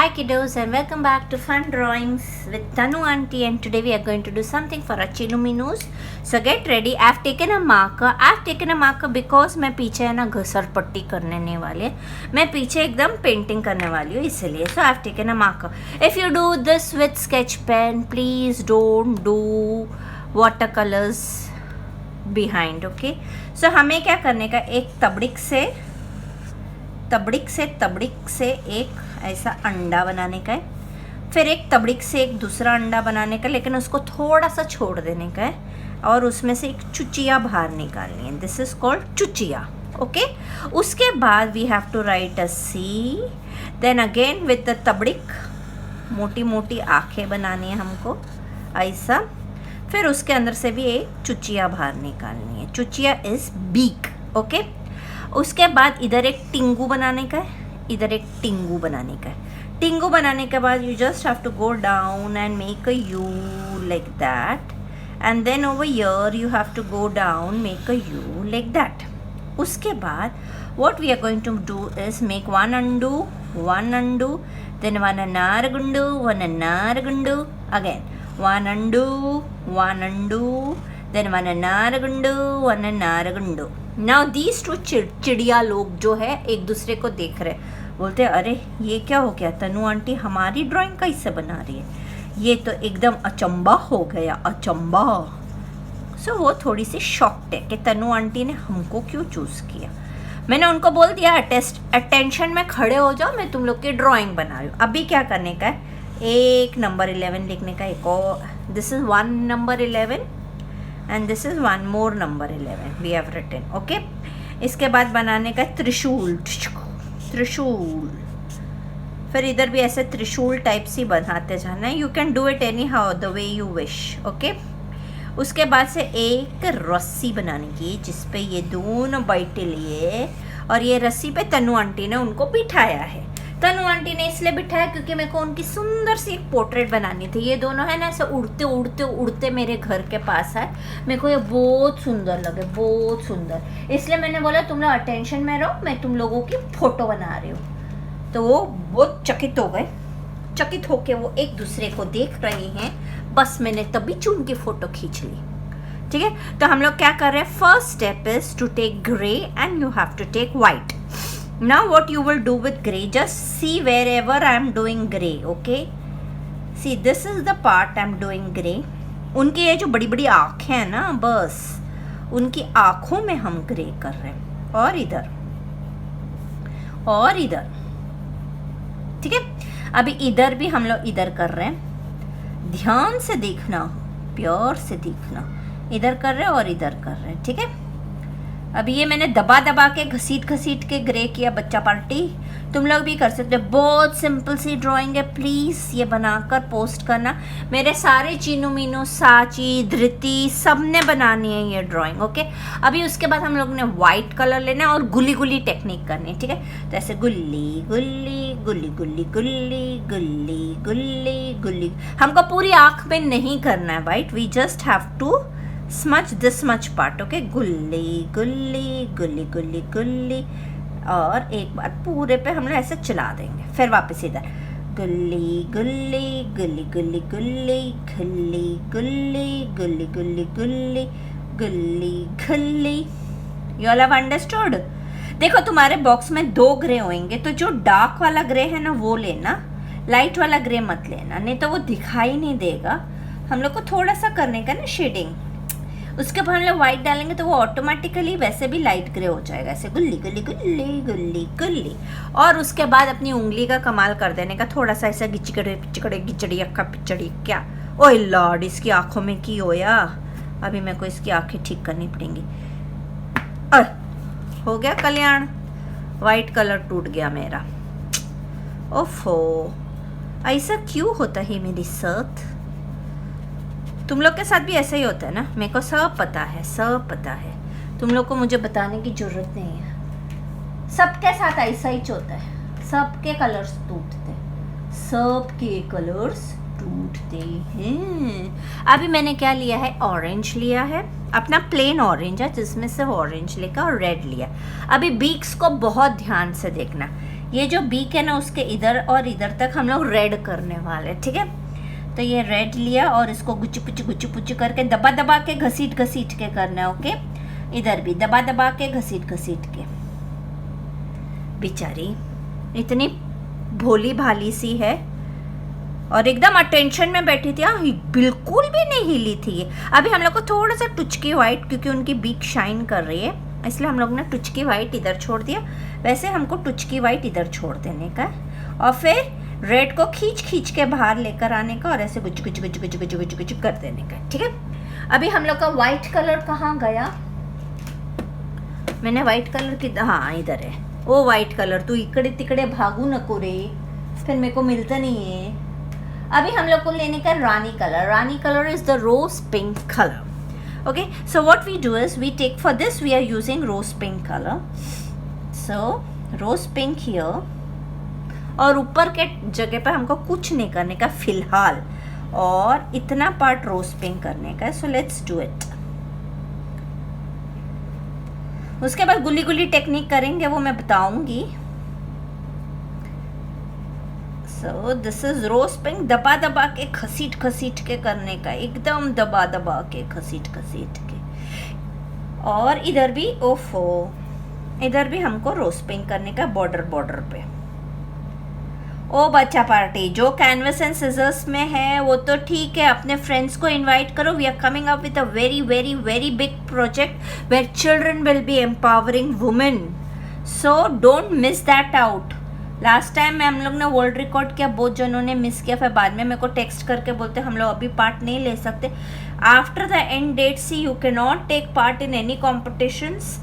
Hi kiddos and welcome back to Fun Drawings with Tanu auntie, and today we are going to do something for our Chinuminus. So get ready. I've taken a marker because मैं पीछे है ना घसर पट्टी करने वाले, मैं पीछे एकदम पेंटिंग करने वाली हूँ इसलिए. So I've taken a marker. If you do this with sketch pen, please don't do watercolors behind. Okay. So हमें क्या करने का, एक तबड़िक से एक ऐसा अंडा बनाने का है, फिर एक तबड़िक से एक दूसरा अंडा बनाने का, लेकिन उसको थोड़ा सा छोड़ देने का है और उसमें से एक चुचिया बाहर निकालनी है. दिस इज कॉल्ड चुचिया. ओके. उसके बाद we have to write a C. Then again with the तबड़िक मोटी मोटी आंखें बनानी है हमको ऐसा. फिर उसके अंदर से भी एक चुचिया बाहर निकालनी है. चुचिया इज बीक. ओके. उसके बाद इधर एक टिंगू बनाने का है, इधर एक टिंगू बनाने का है. टिंगू बनाने के बाद you just have to go down and make a U like that, and then over here you have to go down make a U like that. उसके बाद what we are going to do is make one अंडू, then one अनार गुंडू, again one अंडू, then one अनार गुंडू. Now these two चिड़िया लोग जो है एक दूसरे को देख रहे, बोलते हैं अरे ये क्या हो गया, तनु आंटी हमारी ड्राइंग कैसे बना रही है, ये तो एकदम अचंबा हो गया, अचंबा. सो वो थोड़ी सी शॉक्ड है कि तनु आंटी ने हमको क्यों चूज़ किया. मैंने उनको बोल दिया अटेंशन में खड़े हो जाओ, मैं तुम लोग की ड्राइंग बना रही हूँ. अभी क्या करने का है, एक नंबर 11 लिखने का, एक और this is 1 number 11 and this is one more number 11 we have written. okay. इसके बाद बनाने का त्रिशूल. फिर इधर भी ऐसे त्रिशूल टाइप सी बनाते जाना है. You can do it any how the way you wish. Okay. उसके बाद से एक रस्सी बनाने की जिसपे ये दोनों बैठे लिए, और ये रस्सी पे तनु आंटी ने उनको बिठाया है. तनु आंटी ने इसलिए बिठाया क्योंकि मेरे को उनकी सुंदर सी एक पोर्ट्रेट बनानी थी. ये दोनों है ना ऐसे उड़ते मेरे घर के पास है. मेरे को ये बहुत सुंदर लगे, बहुत सुंदर, इसलिए मैंने बोला तुम लोग अटेंशन में रहो, मैं तुम लोगों की फ़ोटो बना रही हूँ. तो वो बहुत चकित हो गए. चकित होके वो एक दूसरे को देख रहे हैं. बस मैंने तभी चुन की फ़ोटो खींच ली. ठीक है. तो हम लोग क्या कर रहे हैं, first step is to take grey and you have to take white. Now what you will do with gray, just see wherever I am doing gray. okay, see this is the part I am doing gray. उनकी ये जो बड़ी बड़ी आँखें हैं ना, बस उनकी आँखों में हम ग्रे कर रहे हैं, और इधर. ठीक है. अभी इधर भी हम लोग इधर कर रहे हैं. ध्यान से देखना, प्यार से देखना. इधर कर रहे हैं और इधर कर रहे हैं. ठीक है. अभी ये मैंने दबा के घसीट के ग्रे किया. बच्चा पार्टी तुम लोग भी कर सकते हो. बहुत सिंपल सी ड्राइंग है. प्लीज़ ये बनाकर पोस्ट करना. मेरे सारे चीनू मीनू, साची, धृति सब ने बनानी है ये ड्राइंग. ओके. अभी उसके बाद हम लोग ने वाइट कलर लेना है और गुल्ली टेक्निक करनी है. ठीक है. तो ऐसे गुल्ली गुल्ली गुल्ली गुल्ली गुल्ली गुल्ली गुल्ली गुल्ली. हमको पूरी आँख में नहीं करना है white. We just have to smudge this much part. okay. गुल्ली गुल्ली गुल्ली गुल्ली गुल्ली, और एक बार पूरे पे हम लोग ऐसे चला देंगे. फिर वापस इधर गुल्ली गुल्ली गुल्ली गुल्ली गुल्ली गुल्ली गुल्ली गुल्ली गुल्ली गुल्ली गुल्ली गुल्ली. You all have understood. देखो तुम्हारे बॉक्स में 2 ग्रे होंगे, तो जो डार्क वाला ग्रे है ना वो लेना, लाइट वाला ग्रे मत लेना, नहीं तो वो दिखाई नहीं देगा. हम लोग को थोड़ा सा करने का ना शेडिंग. उसके बाद हम लोग वाइट डालेंगे तो वो ऑटोमेटिकली वैसे भी लाइट ग्रे हो जाएगा. ऐसे गुल्ली गुल्ली गुल्ली गुल्ली गुल्ली. और उसके बाद अपनी उंगली का कमाल कर देने का. थोड़ा सा ऐसा गिचड़ी अक्का पिचड़ी. क्या ओए लॉर्ड, इसकी आंखों में की होया. अभी मेरे को इसकी आंखें ठीक करनी पड़ेंगी. हो गया कल्याण. वाइट कलर टूट गया मेरा. ओफो, ऐसा क्यों होता है मेरी साथ. तुम लोग के साथ भी ऐसा ही होता है ना. मेरे को सब पता है. तुम लोग को मुझे बताने की ज़रूरत नहीं है. सबके साथ ऐसा ही होता है. सबके कलर्स टूटते हैं. अभी मैंने क्या लिया है, ऑरेंज लिया है. अपना प्लेन ऑरेंज है जिसमें से ऑरेंज लेकर और रेड लिया. अभी बीक्स को बहुत ध्यान से देखना. ये जो बीक है ना उसके इधर और इधर तक हम लोग रेड करने वाले, ठीक है। तो ये रेड लिया और इसको गुच्चू पुच्चू करके दबा दबा के घसीट के करना है, ओके। इधर भी दबा दबा के घसीट के। बेचारी इतनी भोली भाली सी है और एकदम अटेंशन में बैठी थी, बिल्कुल भी नहीं हिली थी ये। अभी हम लोग को थोड़ा सा टुचकी वाइट, क्योंकि उनकी बीक शाइन कर रही है इसलिए हम लोग ने टुचकी वाइट इधर छोड़ दिया। वैसे हमको टुचकी वाइट इधर छोड़ देने का और फिर रेड को खींच के बाहर लेकर आने का और ऐसे गुच कर देने का, ठीक है। अभी हम लोग का वाइट कलर कहाँ गया? मैंने वाइट कलर की, हाँ इधर है। ओ वाइट कलर तू इकड़े तिकड़े भागू नको रे, फिर मेरे को मिलता नहीं है। अभी हम लोग को लेने का रानी कलर। रानी colour is the rose pink colour, okay, so what we do is we take, for this we are using rose pink color, so rose pink here। और ऊपर के जगह पे हमको कुछ नहीं करने का फिलहाल, और इतना पार्ट रोज पिंक करने का है, so let's do it। उसके बाद गुली गुली टेक्निक करेंगे, वो मैं बताऊंगी। So this is rose pink. दबा दबा के घसीट के करने का, एकदम दबा दबा के घसीट के। और इधर भी, ओफो, इधर भी हमको रोज पिंक करने का बॉर्डर पे। ओ बच्चा पार्टी, जो कैनवस एंड सिजर्स में है वो तो ठीक है, अपने फ्रेंड्स को इनवाइट करो। We are coming up with a very very very big project where children will be empowering women, so don't miss that out. Last time में हम लोग ने वर्ल्ड रिकॉर्ड किया, बहुत जनों ने मिस किया, फिर बाद में मेरे को टेक्स्ट करके बोलते हम लोग अभी पार्ट नहीं ले सकते। After the end date see you can not take part in any competitions.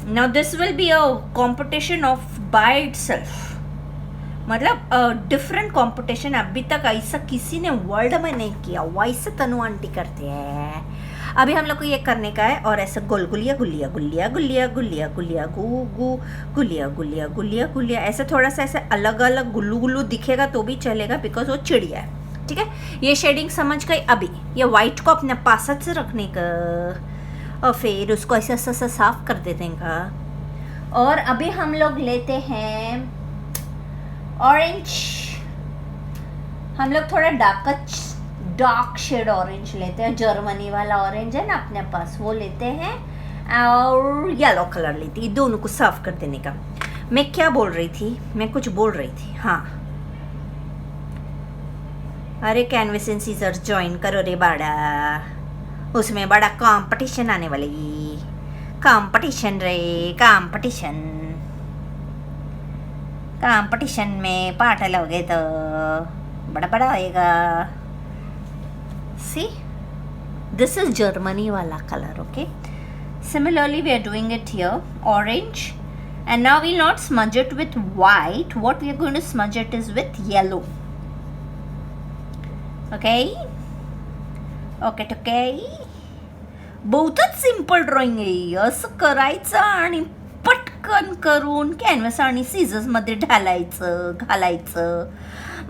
Now this will be a competition of by itself, मतलब डिफरेंट कंपटीशन। अभी तक ऐसा किसी ने वर्ल्ड में नहीं किया, वैसे तनु आंटी करते हैं। अभी हम लोग को ये करने का है और ऐसे गोल गुलिया गुलिया गुलिया गुलिया गुलिया गुलिया गु गु गुलिया गुलिया गुलिया गुलिया, ऐसे थोड़ा सा ऐसे अलग अलग गुल्लू गुल्लू दिखेगा तो भी चलेगा, बिकॉज वो चिड़िया है, ठीक है। ये शेडिंग समझ गई। अभी ये वाइट को अपने पास से रखने का और फिर उसको ऐसा ऐसा साफ कर देने का। और अभी हम लोग लेते हैं ऑरेंज। हम लोग थोड़ा डार्क शेड ऑरेंज लेते हैं, जर्मनी वाला ऑरेंज है ना अपने पास, वो लेते हैं। और येलो कलर लेती, दोनों को साफ कर देने का। मैं क्या बोल रही थी? मैं कुछ बोल रही थी, हाँ। अरे कैनवस एंड सीजर्स ज्वाइन करो रे बाड़ा, उसमें बड़ा कंपटीशन आने वाली। कंपटीशन रे, कंपटीशन में पार्ट लोगे तो बड़ा होएगा। See, this is Germany wala color, okay? Similarly, we are doing it here, orange, and now we'll not smudge it with white. What we are going to smudge it is with yellow. Okay? Okay. बहुतच simple drawing आहे, असं करायचं आणि पटकन करून canvas आणि seizures मध्ये घालायचं.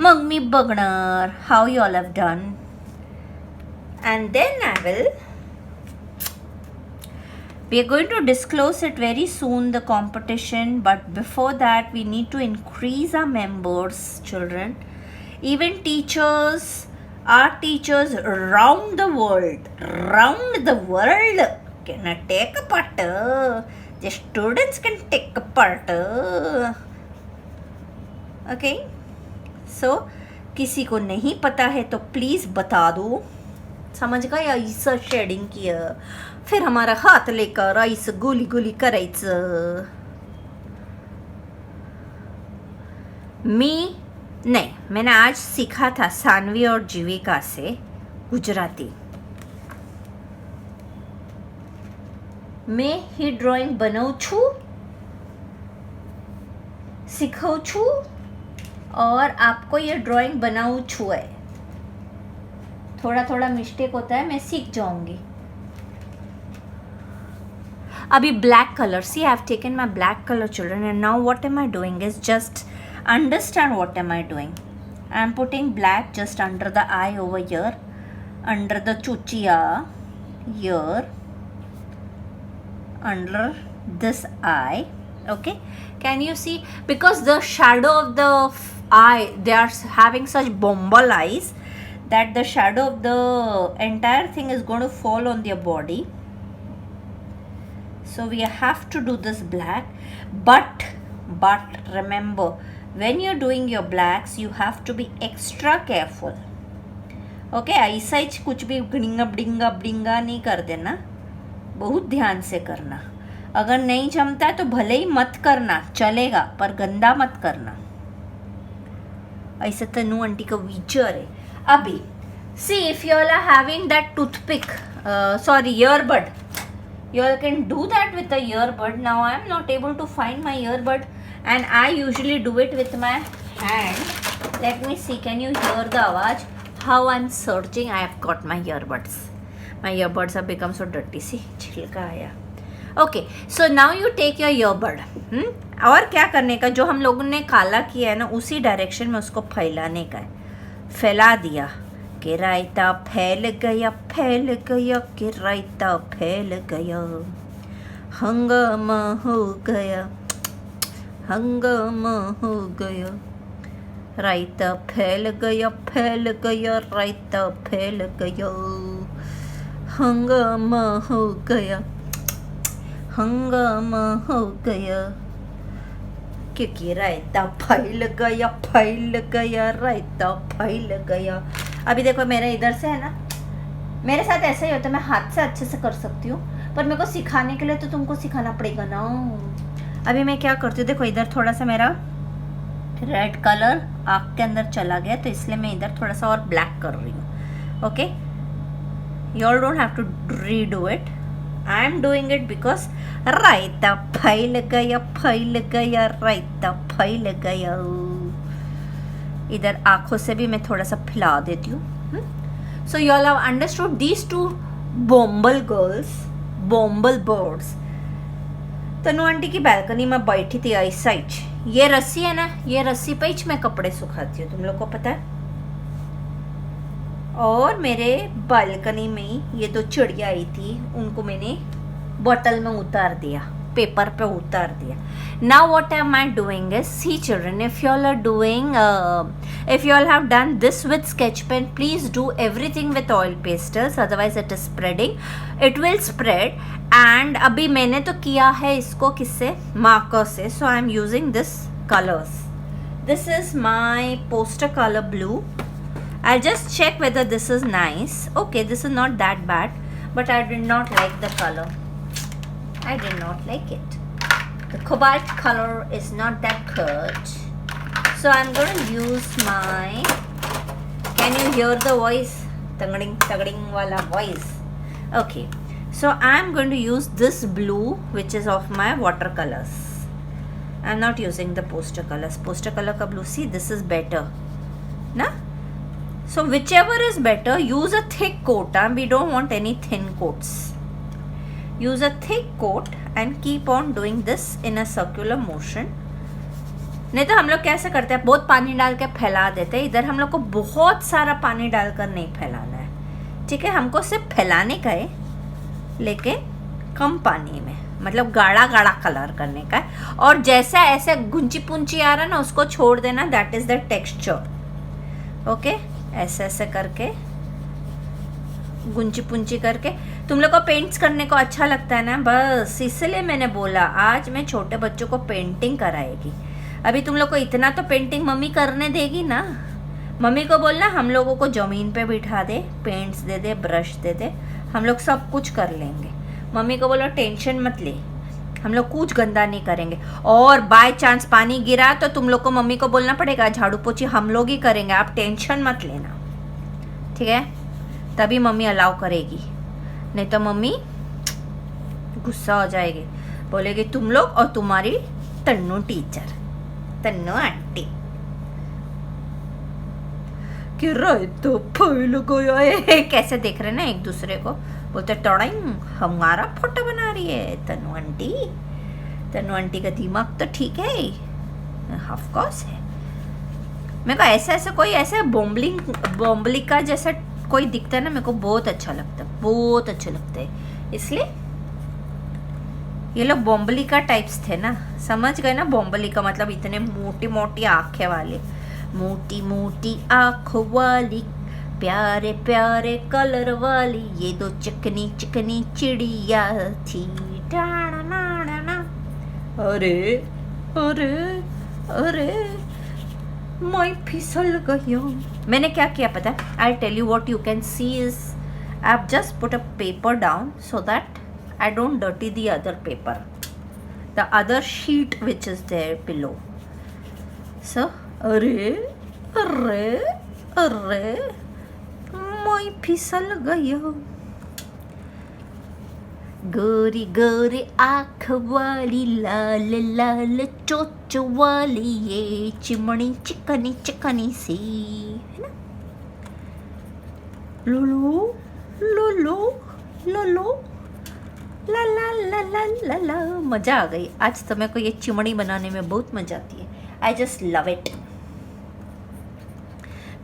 मग मी बघणार how you all have done. And then we are going to disclose it very soon, the competition, but before that we need to increase our members, children. Even teachers, our teachers around the world can take a part. The students can take a part. Okay, so किसी को नहीं पता है तो please बता दो. समझ गया? ऐसा शेडिंग किया, फिर हमारा हाथ लेकर ऐसा गोली गोली करायचं. मैंने आज सीखा था सानवी और जीविका से गुजराती. मैं ही ड्राइंग बनाऊ छू, सीखू छू और आपको ये ड्राइंग बनाऊ छू है. थोड़ा मिस्टेक होता है, मैं सीख जाऊंगी. अभी black colour, see I have taken my black colour children, and now what am I doing is just understand what am I doing. I am putting black just under the eye over here, under the चुचिया here, under this eye, Okay, can you see? Because the shadow of the eye, they are having such bumble eyes that the shadow of the entire thing is going to fall on their body. So we have to do this black, but remember, when you're doing your blacks, you have to be extra careful. Okay, ऐसा ही कुछ भी डिंगा डिंगा डिंगा नहीं कर देना, बहुत ध्यान से करना. अगर नहीं जमता है तो भले ही मत करना, चलेगा, पर गंदा मत करना. ऐसा तनु आंटी का विचार है. अभी see, if you all are having that toothpick, earbud, you all can do that with a earbud. Now I am not able to find my earbud, and I usually do it with my hand. Let me see, can you hear the आवाज? How I'm searching. I have got my earbuds. My earbuds have become so dirty. See, छिलका आया. Okay, so now you take your earbud. और क्या करने का, जो हम लोगों ने काला किया है ना, उसी डायरेक्शन में उसको फैलाने का है. फैला दिया कि रायता फैल गया, फैल गया कि रायता फैल गया, हंगामा हो गया, हंगामा हो गया, रायता फैल गया, फैल गया, रायता फैल गया, हंगामा हो गया, हंगामा हो गया, क्योंकि रायता फैल गया, फैल गया, रायता फैल गया. अभी देखो मेरे इधर से है ना, मेरे साथ ऐसा ही होता है, मैं हाथ से अच्छे से कर सकती हूँ, पर मेरे को सिखाने के लिए तो तुमको सिखाना पड़ेगा ना. अभी मैं क्या करती हूँ, देखो इधर थोड़ा सा मेरा रेड कलर आँख के अंदर चला गया, तो इसलिए मैं इधर थोड़ा सा और ब्लैक कर रही हूँ. Okay, you all don't have to redo it. I am doing it because रायता फैल गया, फैल गया, रायता फैल गया. इधर आँखों से भी मैं थोड़ा सा फैला देती हूँ. So you all have understood these two बोम्बल गर्ल्स, बोम्बल बर्ड्स. तनु आंटी की बालकनी में बैठी थी ऐसा ही. ये रस्सी है ना, ये रस्सी पे ही मैं कपड़े सुखाती हूँ, तुम लोग को पता है. और मेरे बालकनी में ये 2 चिड़िया आई थी, उनको मैंने बोतल में उतार दिया, पेपर पे उतार दिया. Now what am I doing is, see children, if you all are doing, if you all have done this with sketch pen, please do everything with oil pastels, otherwise it is spreading, it will spread. And अभी मैंने तो किया है इसको किससे, marker से. so I am using this colors. This is my poster color blue. I'll just check whether this is nice. Okay, this is not that bad, but I did not like the color. I did not like it. The cobalt color is not that good. So I'm going to use my, can you hear the voice? Tangading tangading wala voice. Okay, so I'm going to use this blue, which is of my watercolors. I'm not using the poster colors. Poster color ka blue, see, this is better, na? So whichever is better, use a thick coat. We don't want any thin coats. Use a thick coat and keep on doing this in a circular motion. नहीं तो हम लोग कैसे करते हैं, बहुत पानी डाल के फैला देते हैं. इधर हम लोग को बहुत सारा पानी डालकर नहीं फैलाना है, ठीक है. हमको सिर्फ फैलाने का है, लेकिन कम पानी में, मतलब गाढ़ा गाढ़ा कलर करने का है. और जैसा ऐसे गुंची पुंची आ रहा है ना, उसको छोड़ देना. That is the texture. Okay, ऐसे ऐसे करके गुंची पुंची करके तुम लोग को पेंट्स करने को अच्छा लगता है ना, बस इसलिए मैंने बोला आज मैं छोटे बच्चों को पेंटिंग कराएगी. अभी तुम लोग को इतना तो पेंटिंग मम्मी करने देगी ना. मम्मी को बोलना हम लोगों को ज़मीन पे बिठा दे, पेंट्स दे दे, ब्रश दे दे, हम लोग सब कुछ कर लेंगे. मम्मी को बोलो टेंशन मत ले, हम लोग कुछ गंदा नहीं करेंगे. और बाय चांस पानी गिरा तो तुम लोग को मम्मी को बोलना पड़ेगा झाड़ू पोछी हम लोग ही करेंगे, आप टेंशन मत लेना, ठीक है. तभी मम्मी अलाउ करेगी, नहीं तो मम्मी गुस्सा हो जाएगी, बोलेगी तुम लोग और तुम्हारी तन्नू टीचर, तन्नू आंटी. कि रायता फैल गया. कैसे देख रहे ना एक दूसरे को, बोलते टड़ाइंग हमारा फोटो बना रही है तन्नू आंटी. तन्नू आंटी का दिमाग तो ठीक है, ऑफ कोर्स है. मेरे को ऐसा ऐसा कोई ऐसा बॉम्बली का जैसा कोई दिखता है ना, मेरे को बहुत अच्छा लगता है, बहुत अच्छा लगता है. इसलिए ये लोग बोम्बली का टाइप्स थे ना, समझ गए ना? बोम्बली का मतलब इतने मोटी मोटी आंखें वाले, मोटी मोटी आंखों वाली, प्यारे प्यारे कलर वाली, ये दो चिकनी चिकनी चिड़िया थी। अरे अरे अरे मैं फिसल गई। मैंने क्या किया पता है? I tell you what you can see is, I have just put a paper down so that I don't dirty the other paper, the other sheet which is there below. So, अरे अरे अरे मैं फिसल गया। गोरी गोरी आँख वाली, लाल लाल चोच वाली, ये चिमणी चिकनी चिकनी सी, है ना? लोलो लोलो लोलो ला ला ला ला ला ला। मज़ा आ गई आज तो मेरे को ये चिमड़ी बनाने में, बहुत मज़ा आती है। I just love it.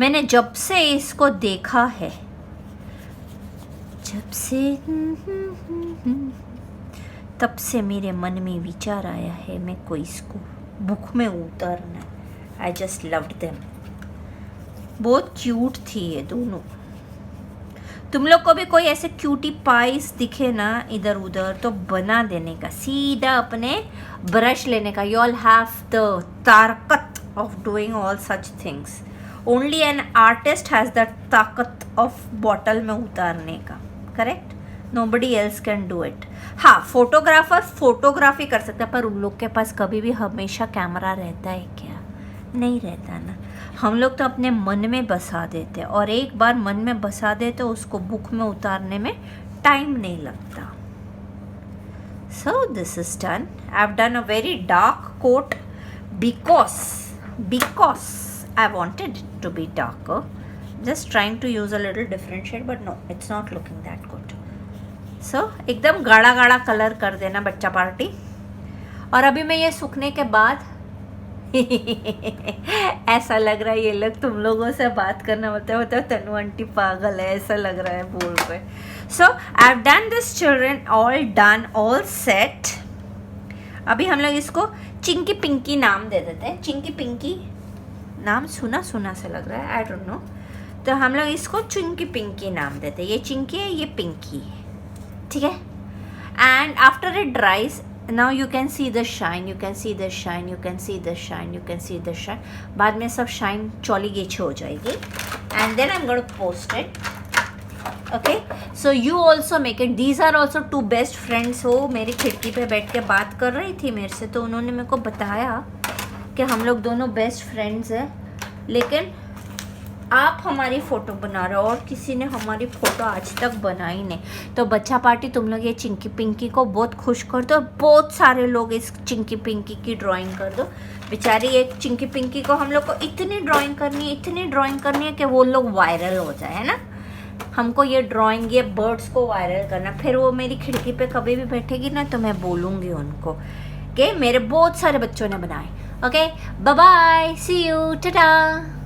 मैंने जब से इसको देखा है, जब से तब से मेरे मन में विचार आया है मेरे को इसको बुक में उतारना। I just loved them. बहुत क्यूट थी ये दोनों। तुम लोग को भी कोई ऐसे क्यूटी पाइस दिखे ना इधर उधर तो बना देने का, सीधा अपने ब्रश लेने का। यू ऑल हैव द ताकत of doing all such things. Only an artist has the ताकत ऑफ बॉटल में उतारने का, correct? Nobody else can do it. हाँ, फोटोग्राफर फोटोग्राफी कर सकता है, पर उन लोग के पास कभी भी हमेशा कैमरा रहता है क्या? नहीं रहता ना। हम लोग तो अपने मन में बसा देते, और एक बार मन में बसा दे तो उसको बुक में उतारने में टाइम नहीं लगता। So this is done. I have done a very dark coat because I wanted it to be darker. Just trying to use a little different shade, but no, it's not looking that good. So एकदम गाढ़ा गाढ़ा colour कर देना बच्चा party. और अभी मैं ये सूखने के बाद ऐसा लग रहा है ये लोग तुम लोगों से बात करना बताओ तनु आंटी पागल है, ऐसा लग रहा है बोल रहे। So I have done this children, all done, all set. अभी हम लोग इसको चिंकी पिंकी नाम दे देते हैं। चिंकी पिंकी नाम सुना सुना से लग रहा है, आई डोंट नो, तो हम लोग इसको चिंकी पिंकी नाम देते हैं। ये चिंकी है, ये पिंकी है, ठीक है? And after it ड्राइज, now you can see the shine, you can see the shine, you can see the shine, you can see the shine. बाद में सब शाइन चौली गेछे हो जाएगी। and then I'm going to post it. okay, so you also make it. these are also two best friends। हो मेरी खिड़की पे बैठ के बात कर रही थी मेरे से, तो उन्होंने मेरे को बताया कि हम लोग दोनों बेस्ट फ्रेंड्स हैं, लेकिन आप हमारी फ़ोटो बना रहे हो और किसी ने हमारी फ़ोटो आज तक बनाई नहीं। तो बच्चा पार्टी तुम लोग ये चिंकी पिंकी को बहुत खुश कर दो, बहुत सारे लोग इस चिंकी पिंकी की ड्राइंग कर दो। बेचारी एक चिंकी पिंकी को हम लोग को इतनी ड्राइंग करनी है, इतनी ड्राइंग करनी है कि वो लोग वायरल हो जाए, है ना? हमको ये ड्राइंग, ये बर्ड्स को वायरल करना। फिर वो मेरी खिड़की पे कभी भी बैठेगी ना तो मैं बोलूँगी उनको कि मेरे बहुत सारे बच्चों ने बनाए। Okay, bye bye, see you, Tata.